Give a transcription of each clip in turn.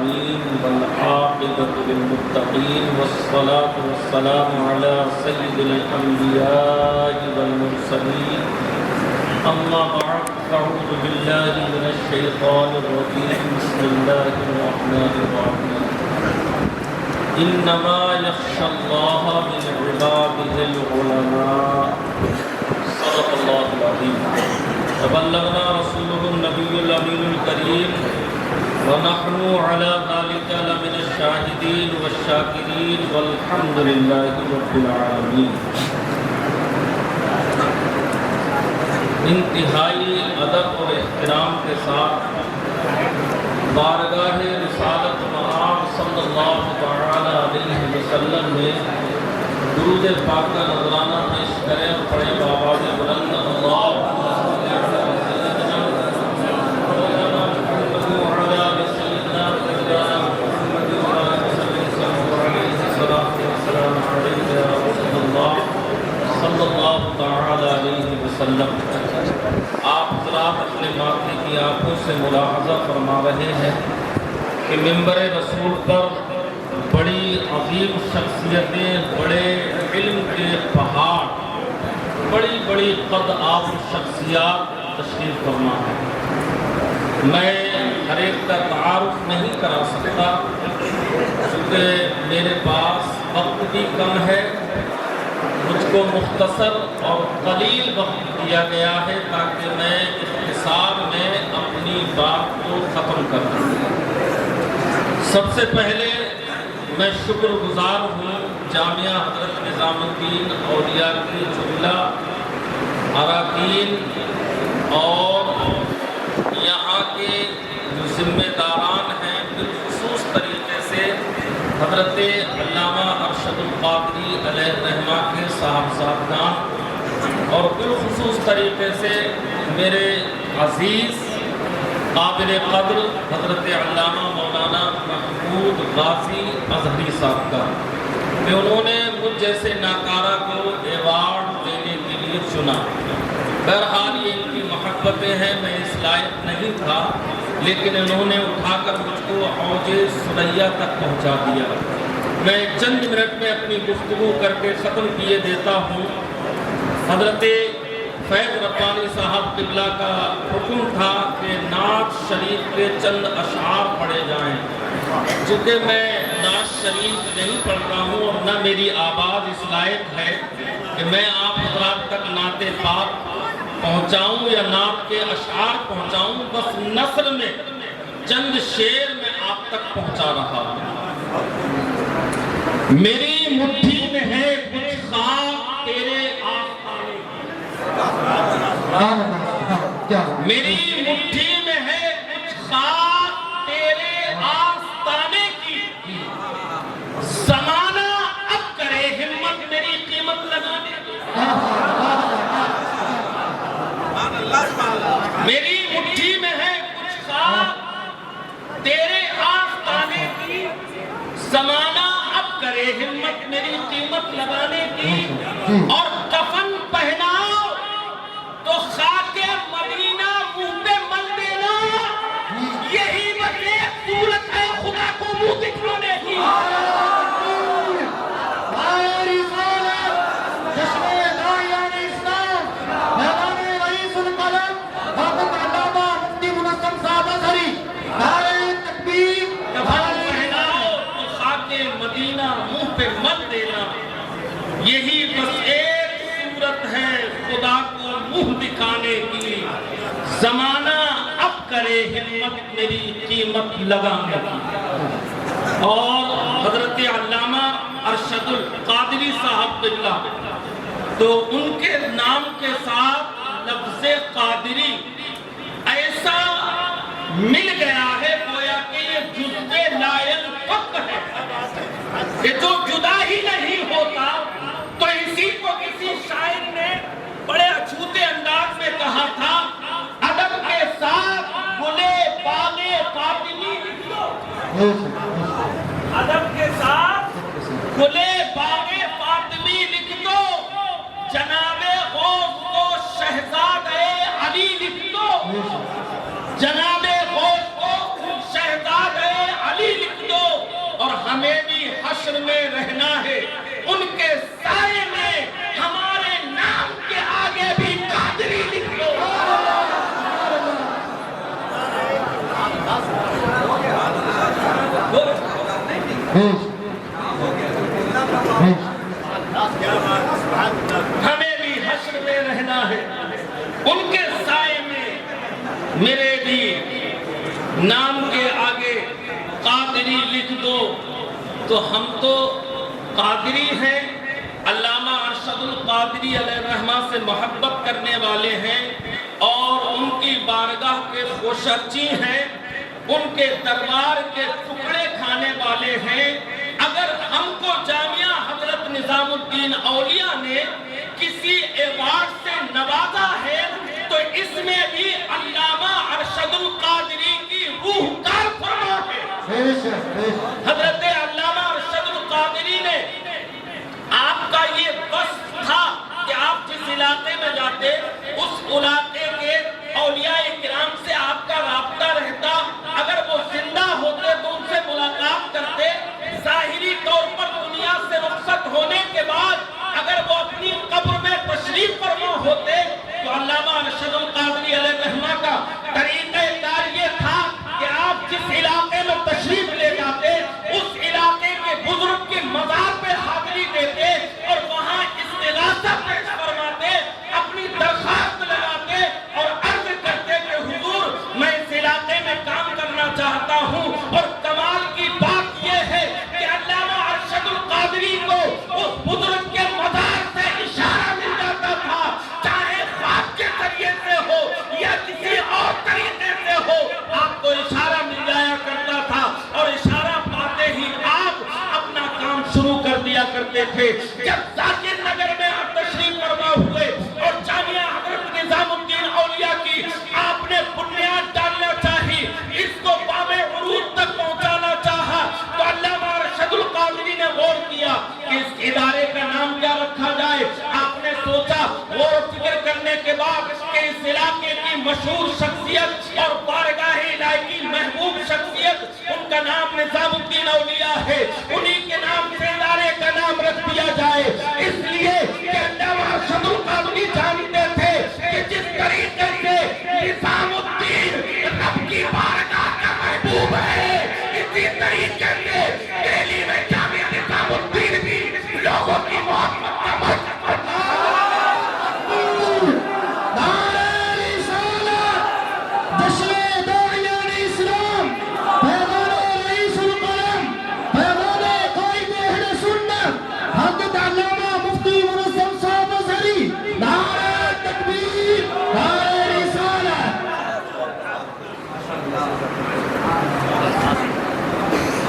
العالمين والعاقبة للمتقين والصلاة والسلام على سيد الأنبياء والمرسلين أما بعد فأعوذ بالله من الشيطان الرجيم بسم الله الرحمن الرحيم إنما يخشى الله من عباده العلماء صدق الله العظيم وبلغنا رسوله النبي الأمين الكريم ونحن على ذلك لمن الشاهدين والشاكرين والحمد لله رب العالمين. انتہائی ادب اور احترام کے ساتھ بارگاہ رسالت مآب صلی اللہ تعالی علیہ وسلم میں درود پاک کا نذرانہ پیش کریں اور پڑھیں بآواز بلند اللہم صل علی سیدنا مولانا محمد وعلی آل سیدنا مولانا محمد وعلی آل سیدنا علیہ الصلوۃ والسلام علیک یا رسول اللہ صلی اللہ تعالی علیہ وسلم. آپ حضرات اپنے ماتھے کی آنکھوں سے ملاحظہ فرما رہے ہیں کہ منبر رسول پر بڑی عظیم شخصیتیں، بڑے علم کے پہاڑ، بڑی بڑی قد آب شخصیات تشریف فرما ہے. میں ہر ایک کا تعارف نہیں کرا سکتا کیونکہ میرے پاس وقت بھی کم ہے. مجھ کو مختصر اور قلیل وقت دیا گیا ہے تاکہ میں اختصار میں اپنی بات کو ختم کر دوں. سب سے پہلے میں شکر گزار ہوں جامعہ حضرت نظام الدین اولیاء کی جملہ اراکین اور یہاں کے جو ذمہ داران ہیں، بالخصوص طریقے سے حضرت علامہ ارشد القادری علیہ الرحمہ کے صاحبزادگان اور بالخصوص طریقے سے میرے عزیز قابل قدر حضرت علامہ مولانا محمود غازی اظہری صاحب کا کہ انہوں نے مجھ جیسے ناکارہ کو ایوارڈ دینے کے لیے چنا. بہرحال یہ ان کی محبتیں ہیں، میں اس لائق نہیں تھا لیکن انہوں نے اٹھا کر مجھ کو اوج ثریا تک پہنچا دیا. میں چند منٹ میں اپنی گفتگو کر کے ختم کیے دیتا ہوں. حضرت فیض ربانی صاحب قبلہ کا حکم تھا کہ نعت شریف کے چند اشعار پڑھے جائیں. چونکہ میں نعت شریف نہیں پڑھتا ہوں اور نہ میری آواز اس لائق ہے کہ میں آپ حضرات تک نعت پاک پہنچاؤں یا نعت کے اشعار پہنچاؤں. بس نثر میں چند شعر میں آپ تک پہنچا رہا ہوں. میری مٹھی میں ہے کچھ خاک تیرے آستانے کی، میری مٹھی میں ہے کچھ خاک تیرے آستانے کی، زمانہ اب کرے ہمت میری قیمت لگانے کی. میری مٹھی میں ہے کچھ خاک تیرے آستانے کی، زمانہ اب کرے ہمت میری قیمت لگانے کی. اور کفن پہناؤ تو خاک مدینہ منہ پہ مل دینا، یہی بس ایک صورت ہے خدا کو منہ دکھانے کی. یہی بس ایک صورت ہے خدا کو منہ دکھانے کی، زمانہ اب کرے ہمت میری قیمت لگانے کی. اور حضرت علامہ ارشد القادری صاحب قبلہ، تو ان کے نام کے ساتھ لفظ قادری ایسا مل گیا ہے گویا کہ یہ جزء لا ينفك ہے، یہ جو جدا ہی نہیں ہوتا. تو اسی کو کسی شاعر نے بڑے اچھوتے انداز میں کہا تھا، ادب کے ساتھ گلے باغے فاطمی لکھ دو، ادب کے ساتھ گلے باغے فاطمی لکھ دو، جناب غوث کو شہزادے علی لکھ دو، جناب غوث کو شہزادے علی حشر میں رہنا ہے، ان کے سائے میں ہمارے نام کے آگے بھی قادری لکھ لو۔ ہمیں بھی حشر میں رہنا ہے، ان کے سائے میں میرے بھی نام کے آگے قادری لکھ دو۔ تو ہم تو قادری ہیں، علامہ ارشد القادری علیہ الرحمہ سے محبت کرنے والے ہیں اور ان کی بارگاہ کے خوشرچی ہیں، ان کے دربار کے ٹکڑے کھانے والے ہیں۔ اگر ہم کو جامعہ حضرت نظام الدین اولیاء نے کسی ایوارڈ سے نوازا ہے تو اس میں بھی علامہ ارشد القادری کی روح کار فرما ہے۔ حضرت علامہ ارشد القادری نے، آپ کا یہ وصف تھا کہ آپ جس علاقے میں جاتے اس علاقے کے اولیاء کرام سے آپ کا رابطہ رہتا، اگر وہ زندہ ہوتے تو ان سے ملاقات کرتے، ظاہری طور پر دنیا سے رخصت ہونے کے بعد اگر وہ اپنی قبر میں تشریف فرما ہوتے تو علامہ ارشد القادری علیہ الرحمہ کا طریقہ کار یہ تھا کہ آپ جس علاقے میں تشریف لے جاتے اس علاقے کے بزرگ کے مزار پہ حاضری دیتے اور وہاں استغاثہ پیش فرماتے، اپنی درخواست لگاتے اور عرض کرتے کہ حضور میں اس علاقے میں کام کرنا چاہتا ہوں۔ اور کمال کی بات یہ ہے کہ علامہ ارشد القادری کو اس بزرگ کے مزار سے اشارہ مل جاتا تھا، چاہے خواب کے ذریعے سے ہو یا کسی اور طریقے سے ہو، آپ کو اشارہ مل جایا کرتا تھا اور اشارہ پاتے ہی آپ اپنا کام شروع کر دیا کرتے تھے۔ جب ذاکر نگر میں آپ تشریف فرما ہوئے اور جامعہ حضرت نظام الدین اولیاء کی آپ نے بنیاد ڈالنا چاہی، اس کو باب عروج تک پہنچانا چاہا، تو علامہ ارشد القادری نے غور کیا کہ اس ادارے کا نام کیا رکھا جائے۔ آپ نے سوچا، غور و فکر کرنے کے بعد کہ اس علاقے کی مشہور شخصیت اور بارگاہ الہی کی محبوب شخصیت، ان کا نام نظام الدین اولیاء ہے، انہی کے نام سے ادارے کا نام رکھ دیا جائے۔ اس لیے کہ علامہ ارشد القادری جانتے تھے کہ جس طریقے سے نظام الدین رب کی بارگاہ کا محبوب ہے، اسی طریقے سے دہلی میں جامعہ نظام الدین بھی لوگوں کی محبت کا مرکز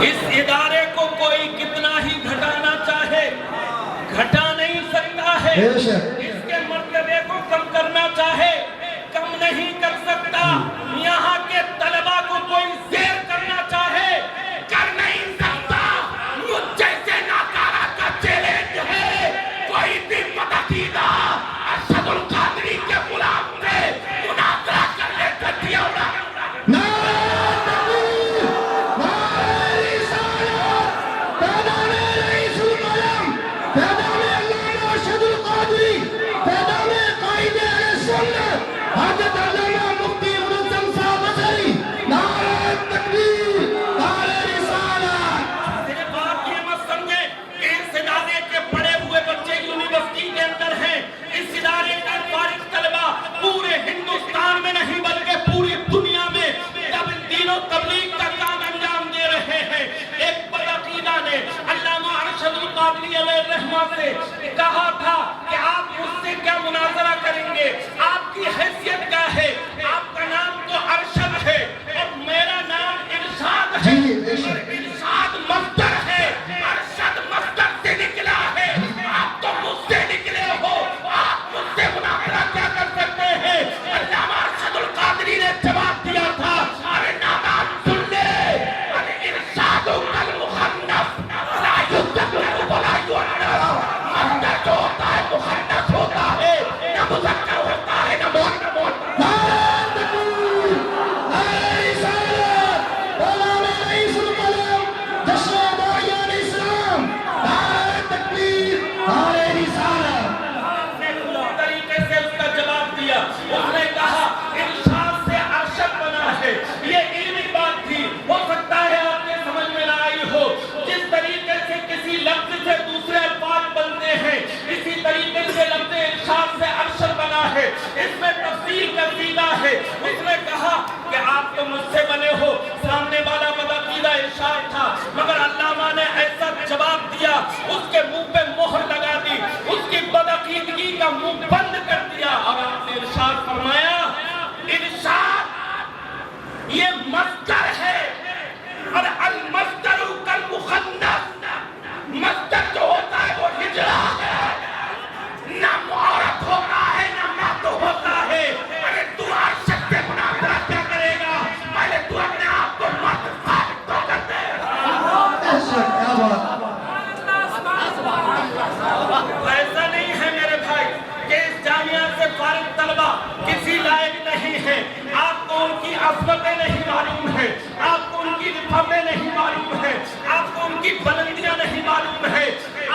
اس ادارے کو کوئی کتنا ہی گھٹانا چاہے گھٹا نہیں سکتا ہے، اس کے مرتبے کو کم کرنا چاہے کم نہیں کر سکتا، یہاں کے طلباء کو کوئی زیر کرنا چاہے کر نہیں سکتا۔ مجھ جیسے ناکارہ کا چیلنج ہے، کوئی بھی پتہ ارشد القادری کے غلام سے مناظرہ کرنے کا دیا اڑا۔ تبلیغ کا کام انجام دے رہے ہیں۔ ایک بدعقیدہ نے علامہ ارشد القادری علیہ الرحمہ سے کہا تھا کہ آپ مجھ سے کیا مناظرہ کریں گے، آپ کی حیثیت کیا ہے، آپ کا نام تو ارشد ہے اور میرا نام ارشاد ہے، ارشاد مصدر ہے، ارشد مصدر سے نکلا ہے، آپ تو مجھ سے نکلے ہو، آپ مجھ سے مناظرہ کیا کر سکتے ہیں۔ علامہ ارشد القادری نے جواب دیا تھا، مخنث ہوتا ہے، نہ مذکر ہوتا ہے، نہ مؤنث ہوتا ہے۔ ارشاد تھا، مگر علامہ نے ایسا جواب دیا، اس کے منہ پہ مہر لگا دی، اس کی بدعقیدگی کا منہ بند کر دیا، اور آپ نے ارشاد فرمایا، ارشاد یہ مصدر ہے، اور المصدر کالمخنث، مصدر جو ہوتا ہے وہ ہجرہ ہے، نہ معارف ہوتا ہے نہ ماتو ہوتا ہے۔ اگر تو عاشق سے مناظرہ کیا کرے گا، پہلے تو اپنے آپ کو مرد ثابت تو کر دے۔ ایسا نہیں ہے میرے بھائی کہ اس جامعہ سے فارغ طلبہ کسی لائق نہیں ہے، آپ کو ان کی عظمتیں نہیں معلوم ہے، آپ کو ان کی رفعتیں نہیں معلوم ہے، آپ کو ان کی بلندیاں نہیں معلوم ہے۔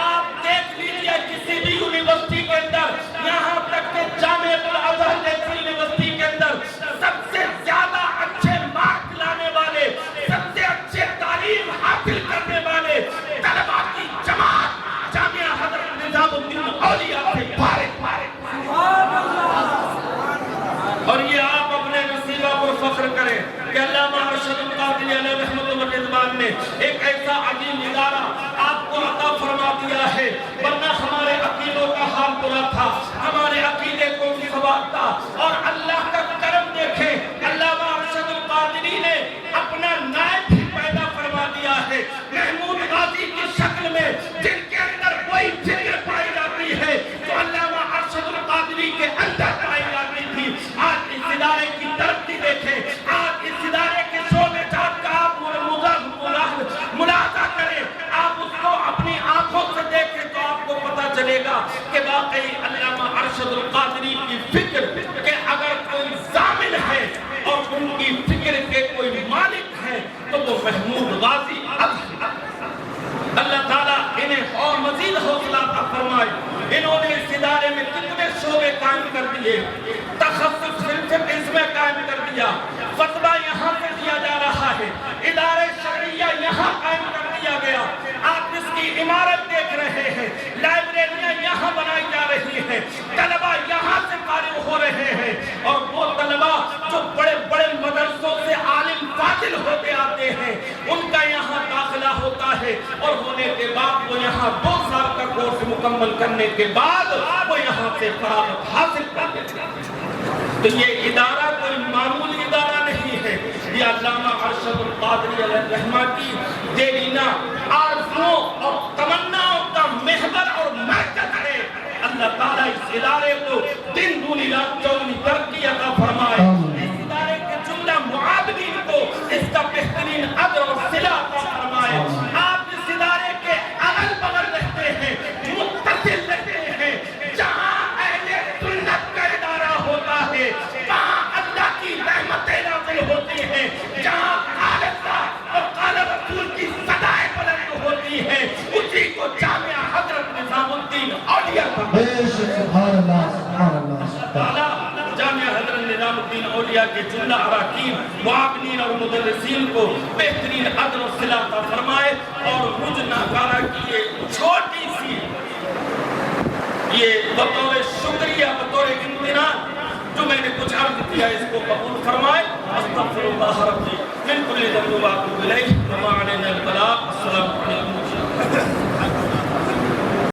آپ دیکھ لیجئے کسی بھی یونیورسٹی کے اندر، یہاں تک کہ جامعہ الازہر جیسی یونیورسٹی کے اندر سب سے زیادہ اچھے مارک لانے والے، سب سے اچھے تعلیم حاصل کرنے والے طلباء کی جماعت جامعہ حضرت نظام الدین اولیاء سے فارغ۔ اور یہ آپ اپنے وسیلہ پر فخر کریں کہ علامہ ارشد القادری علیہ رحمت و رضوان نے ایک ایسا عظیم ادارہ آپ کو عطا فرما دیا ہے، ورنہ ہمارے عقیدوں کا حال برا تھا، ہمارے عقیدے کو سواد تھا۔ اور اللہ کا کرم دیکھیں، علامہ ارشد القادری نے اپنا نائب بھی پیدا فرما دیا ہے، محمود غازی کی شکل میں، جن کے اندر کوئی فکر پائی جاتی ہے تو علامہ ارشد القادری کے اندر پائی جاتی تھی۔ آج اس ادارے کی ترقی دیکھیں، آج اس ادارے کے شعبے جات کا آپ ملاحظہ کریں، آپ اس کو اپنی آنکھوں سے دیکھیں تو آپ کو پتہ چلے گا کہ واقعی علامہ ارشد القادری کی فکر کہ اگر کوئی ضامن ہے اور ان کی فکر کے کوئی مالک ہے تو وہ محمود غازی اللہ تعالیٰ انہیں اور مزید حوصلہ عطا فرمائے۔ انہوں نے اس ادارے میں کتنے شعبے قائم کر دیے، تخصص صرف اس میں قائم کر دیا، فتویٰ یہاں سے دیا جا رہا ہے، ادارے شرعیہ یہاں قائم کر دیا گیا، آپ اس کی عمارت دیکھ رہے ہیں، لائبریریاں یہاں بنائی جا رہی ہیں، طلباء یہاں سے فارغ ہو رہے ہیں، اور وہ طلباء جو بڑے بڑے مدرسوں سے عالم فاضل ہوتے آتے ہیں ان کا یہاں داخلہ ہوتا ہے، اور ہونے کے بعد وہ یہاں 2 سال کا کورس مکمل کرنے کے بعد وہ یہاں سے فراغت حاصل کر لیتے ہیں۔ تو یہ ادارہ کوئی معمولی ادارہ نہیں ہے، یہ علامہ ارشد القادری علیہ الرحمہ کی دیرینہ آرزوؤں اور تمناؤں کا محور اور مرکز ہے۔ اللہ تعالیٰ اس ادارے کو دن دونی رات چوگنی ترقی عطا فرمائے، اس ادارے کے جملہ معاونین کو اس کا بہترین اجر اور صلہ عطا فرمائے۔ آپ اس ادارے کے اگل بغل رہتے ہیں، متصل رہتے ہیں، جہاں اہل سنت کا ادارہ ہوتا ہے وہاں اللہ کی رحمتیں نازل ہوتی ہیں، جہاں قال اللہ اور قال رسول کی صدائیں بلند ہوتی ہیں، اسی کو جامعہ حضرت نظام الدین اولیاء کا سبحان اللہ سبحان اللہ جامعہ حضرت نظام الدین اولیاء کے جملہ اراکین، معاونین اور مدرسین کو بہترین اجر و صلہ عطا فرمائے، اور مجھ ناکارہ کی یہ چھوٹی سی یہ بطور شکریہ بطور امتنان جو میں نے کچھ عرض کیا اس کو قبول فرمائے۔ استغفر اللہ ربی من کل ذنب و اتوب الیہ۔